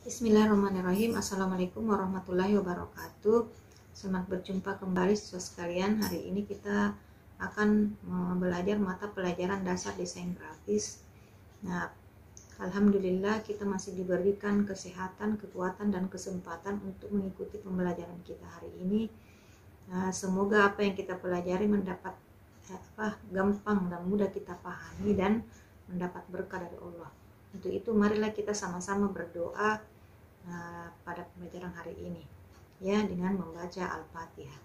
Bismillahirrahmanirrahim. Assalamualaikum warahmatullahi wabarakatuh. Selamat berjumpa kembali siswa sekalian. Hari ini kita akan belajar mata pelajaran dasar desain grafis. Nah, alhamdulillah kita masih diberikan kesehatan, kekuatan, dan kesempatan untuk mengikuti pembelajaran kita hari ini. Nah, semoga apa yang kita pelajari mendapat gampang dan mudah kita pahami dan mendapat berkah dari Allah. Untuk itu marilah kita sama-sama berdoa pada pembelajaran hari ini ya, dengan membaca Al-Fatihah.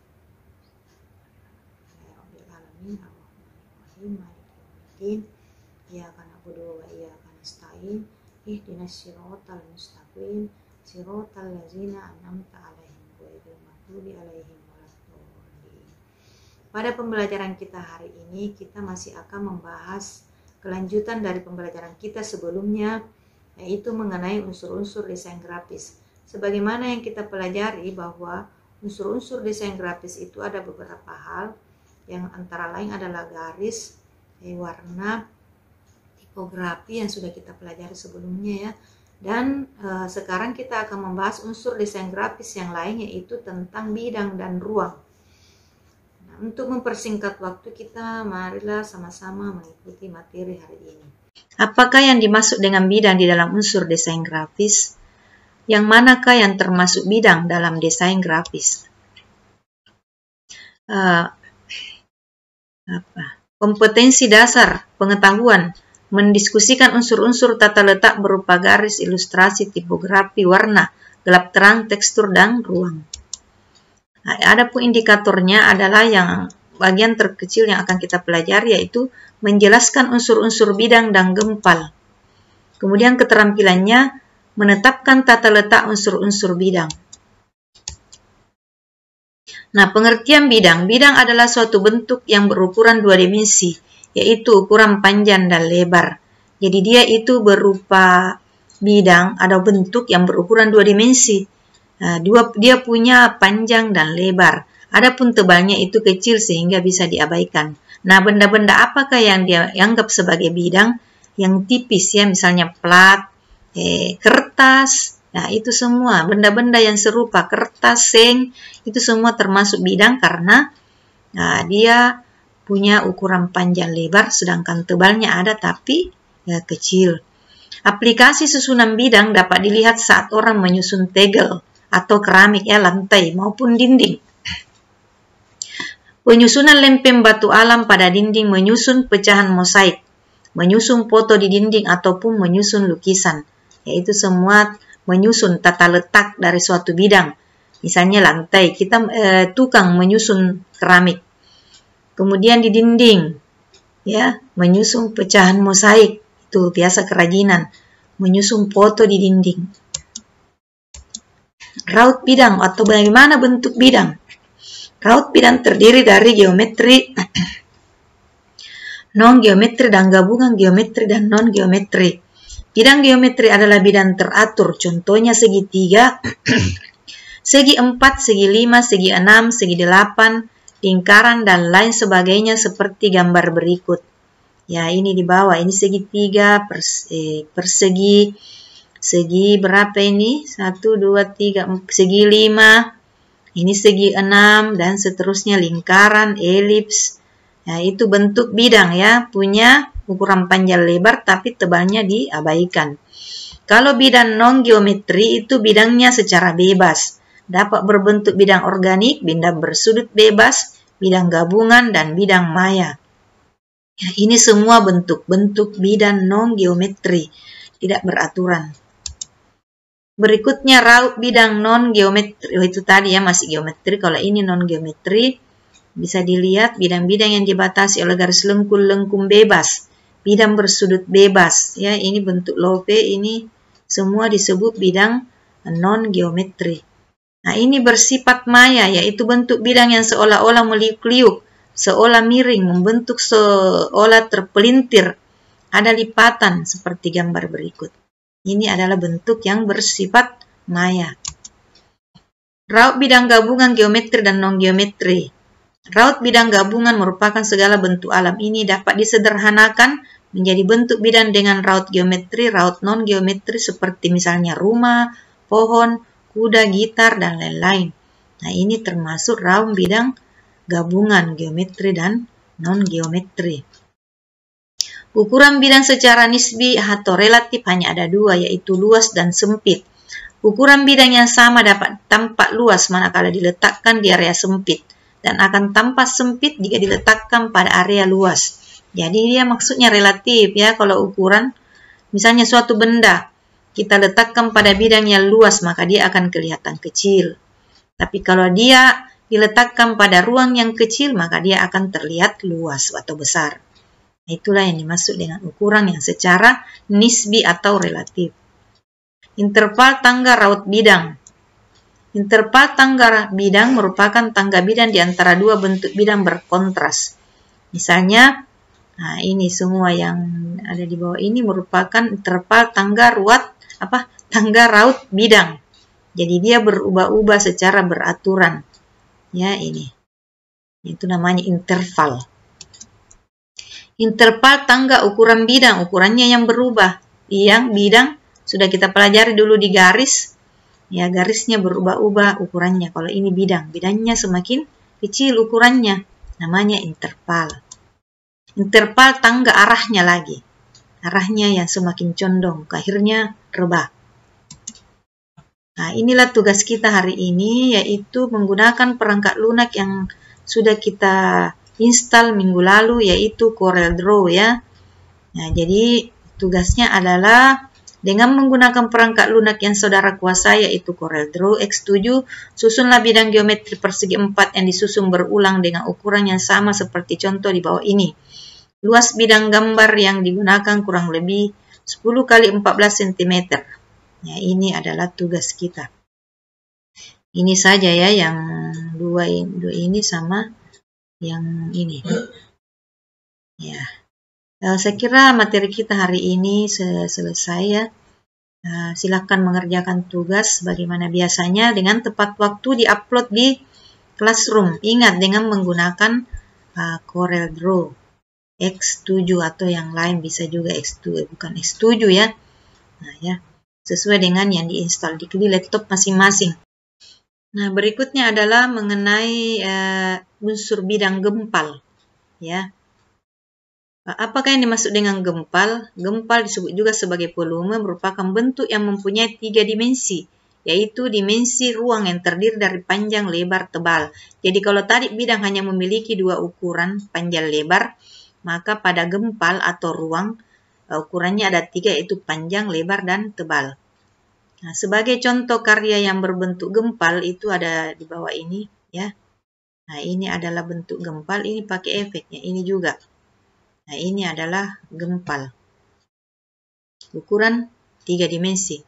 Iyyaka na'budu wa iyyaka nasta'in. Ihdinas siratal mustaqim. Siratal ladzina an'amta 'alaihim ghairil maghdubi 'alaihim waladdallin. Pada pembelajaran kita hari ini kita masih akan membahas kelanjutan dari pembelajaran kita sebelumnya, yaitu mengenai unsur-unsur desain grafis. Sebagaimana yang kita pelajari bahwa unsur-unsur desain grafis itu ada beberapa hal, yang antara lain adalah garis, warna, tipografi yang sudah kita pelajari sebelumnya ya. Dan sekarang kita akan membahas unsur desain grafis yang lain, yaitu tentang bidang dan ruang. Untuk mempersingkat waktu kita, marilah sama-sama mengikuti materi hari ini. Apakah yang dimaksud dengan bidang di dalam unsur desain grafis? Yang manakah yang termasuk bidang dalam desain grafis? Kompetensi dasar pengetahuan mendiskusikan unsur-unsur tata letak berupa garis, ilustrasi, tipografi, warna, gelap terang, tekstur, dan ruang. Nah, adapun indikatornya adalah yang bagian terkecil yang akan kita pelajari, yaitu menjelaskan unsur-unsur bidang dan gempal. Kemudian keterampilannya menetapkan tata letak unsur-unsur bidang. Nah, pengertian bidang. Bidang adalah suatu bentuk yang berukuran dua dimensi, yaitu ukuran panjang dan lebar. Jadi dia itu berupa bidang, ada bentuk yang berukuran dua dimensi. Dia punya panjang dan lebar. Adapun tebalnya itu kecil sehingga bisa diabaikan. Nah, benda-benda apakah yang dia anggap sebagai bidang? Yang tipis ya, misalnya plat, kertas. Nah, itu semua benda-benda yang serupa, kertas, seng, itu semua termasuk bidang karena dia punya ukuran panjang lebar, sedangkan tebalnya ada tapi kecil. Aplikasi susunan bidang dapat dilihat saat orang menyusun tegel atau keramik ya, lantai maupun dinding. Penyusunan lempeng batu alam pada dinding, menyusun pecahan mosaik, menyusun foto di dinding ataupun menyusun lukisan, yaitu semua menyusun tata letak dari suatu bidang. Misalnya lantai, kita tukang menyusun keramik. Kemudian di dinding ya, menyusun pecahan mosaik, itu biasa kerajinan, menyusun foto di dinding. Raut bidang atau bagaimana bentuk bidang. Raut bidang terdiri dari geometri, non-geometri, dan gabungan geometri dan non-geometri. Bidang geometri adalah bidang teratur, contohnya segitiga, segi 4, segi 5, segi 6, segi 8, lingkaran, dan lain sebagainya seperti gambar berikut. Ya, ini di bawah, ini segitiga, persegi, segi berapa ini? 1, 2, 3, segi 5, ini segi 6, dan seterusnya, lingkaran, elips. Nah, itu bentuk bidang ya, punya ukuran panjang lebar tapi tebalnya diabaikan. Kalau bidang non-geometri itu bidangnya secara bebas. Dapat berbentuk bidang organik, bidang bersudut bebas, bidang gabungan, dan bidang maya. Ya, ini semua bentuk-bentuk bidang non-geometri, tidak beraturan. Berikutnya raut bidang non-geometri. Itu tadi ya, masih geometri. Kalau ini non-geometri, bisa dilihat bidang-bidang yang dibatasi oleh garis lengkung-lengkung bebas, bidang bersudut bebas. Ya, ini bentuk lope, ini semua disebut bidang non-geometri. Nah, ini bersifat maya, yaitu bentuk bidang yang seolah-olah meliuk-liuk, seolah miring, membentuk seolah terpelintir, ada lipatan seperti gambar berikut. Ini adalah bentuk yang bersifat maya. Raut bidang gabungan geometri dan non-geometri. Raut bidang gabungan merupakan segala bentuk alam. Ini dapat disederhanakan menjadi bentuk bidang dengan raut geometri, raut non-geometri seperti misalnya rumah, pohon, kuda, gitar, dan lain-lain. Nah, ini termasuk raung bidang gabungan geometri dan non-geometri. Ukuran bidang secara nisbi atau relatif hanya ada dua, yaitu luas dan sempit. Ukuran bidang yang sama dapat tampak luas manakala diletakkan di area sempit, dan akan tampak sempit jika diletakkan pada area luas. Jadi dia maksudnya relatif ya. Kalau ukuran, misalnya suatu benda, kita letakkan pada bidang yang luas, maka dia akan kelihatan kecil. Tapi kalau dia diletakkan pada ruang yang kecil, maka dia akan terlihat luas atau besar. Itulah yang dimaksud dengan ukuran yang secara nisbi atau relatif. Interval tangga raut bidang. Interval tangga bidang merupakan tangga bidang di antara dua bentuk bidang berkontras. Misalnya, nah ini semua yang ada di bawah ini merupakan interval tangga raut bidang. Jadi dia berubah-ubah secara beraturan. Ya, ini. Itu namanya interval. Interval tangga ukuran bidang, ukurannya yang berubah. Yang bidang sudah kita pelajari dulu di garis. Ya, garisnya berubah-ubah ukurannya. Kalau ini bidang, bidangnya semakin kecil ukurannya. Namanya interval. Interval tangga arahnya lagi. Arahnya yang semakin condong, akhirnya rebah. Nah, inilah tugas kita hari ini, yaitu menggunakan perangkat lunak yang sudah kita install minggu lalu, yaitu CorelDRAW ya. Nah, jadi tugasnya adalah dengan menggunakan perangkat lunak yang saudara kuasai, yaitu CorelDRAW X7, susunlah bidang geometri persegi 4 yang disusun berulang dengan ukuran yang sama seperti contoh di bawah ini. Luas bidang gambar yang digunakan kurang lebih 10 x 14 cm. Ya, ini adalah tugas kita. Ini saja ya, yang dua ini sama yang ini. Ya. Saya kira materi kita hari ini selesai ya. Silakan mengerjakan tugas bagaimana biasanya dengan tepat waktu di-upload di Classroom. Ingat dengan menggunakan CorelDRAW X7 atau yang lain, bisa juga X2, bukan X7 ya. Nah ya, sesuai dengan yang diinstal di laptop masing-masing. Nah, berikutnya adalah mengenai unsur bidang gempal ya. Apakah yang dimaksud dengan gempal? Gempal disebut juga sebagai volume, merupakan bentuk yang mempunyai 3 dimensi, yaitu dimensi ruang yang terdiri dari panjang, lebar, tebal. Jadi kalau tadi bidang hanya memiliki 2 ukuran, panjang, lebar, maka pada gempal atau ruang ukurannya ada 3, yaitu panjang, lebar, dan tebal. Nah, sebagai contoh karya yang berbentuk gempal itu ada di bawah ini ya. Nah, ini adalah bentuk gempal, ini pakai efeknya, ini juga. Nah, ini adalah gempal. Ukuran 3 dimensi.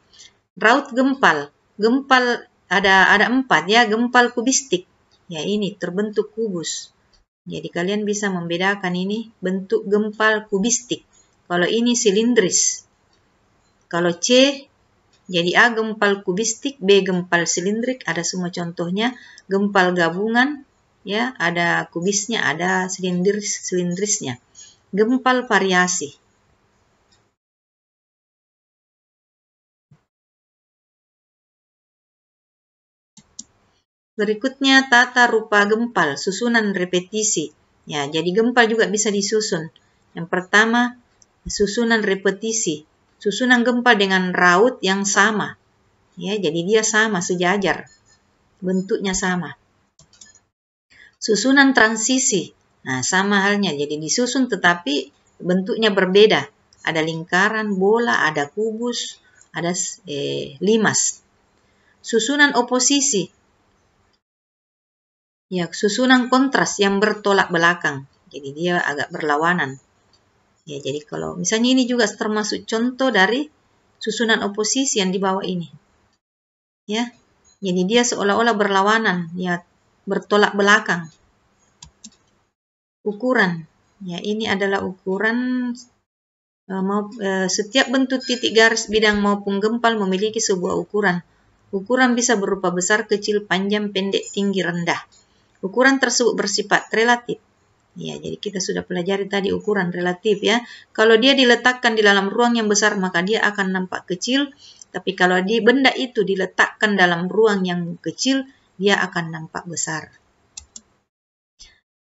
Raut gempal. Gempal ada 4 ya, gempal kubistik. Ya, ini terbentuk kubus. Jadi kalian bisa membedakan ini bentuk gempal kubistik. Kalau ini silindris. Kalau C, jadi A gempal kubistik, B gempal silindrik, ada semua contohnya. Gempal gabungan, ya, ada kubisnya, ada silindrisnya. Gempal variasi. Berikutnya tata rupa gempal, susunan repetisi. Ya, jadi gempal juga bisa disusun. Yang pertama, susunan repetisi. Susunan gempal dengan raut yang sama. Ya, jadi dia sama, sejajar. Bentuknya sama. Susunan transisi. Nah, sama halnya, jadi disusun tetapi bentuknya berbeda. Ada lingkaran, bola, ada kubus, ada limas. Susunan oposisi. Ya, susunan kontras yang bertolak belakang. Jadi dia agak berlawanan. Ya, jadi kalau misalnya ini juga termasuk contoh dari susunan oposisi yang di bawah ini. Ya, jadi dia seolah-olah berlawanan, ya, bertolak belakang. Ukuran. Ya, ini adalah ukuran. Setiap bentuk titik garis bidang maupun gempal memiliki sebuah ukuran. Ukuran bisa berupa besar, kecil, panjang, pendek, tinggi, rendah. Ukuran tersebut bersifat relatif. Ya, jadi kita sudah pelajari tadi ukuran relatif ya. Kalau dia diletakkan di dalam ruang yang besar, maka dia akan nampak kecil. Tapi kalau benda itu diletakkan dalam ruang yang kecil, dia akan nampak besar.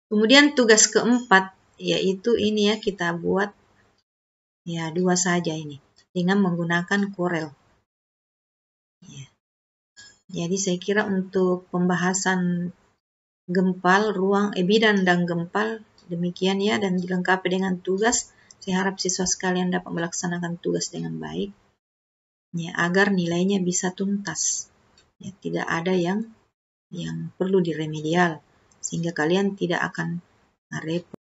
Kemudian tugas keempat, yaitu ini ya, kita buat ya 2 saja ini, dengan menggunakan Corel. Ya. Jadi saya kira untuk pembahasan gempal, bidan dan gempal, demikian ya, dan dilengkapi dengan tugas. Saya harap siswa sekalian dapat melaksanakan tugas dengan baik, ya, agar nilainya bisa tuntas. Ya, tidak ada yang perlu diremedial, sehingga kalian tidak akan repot.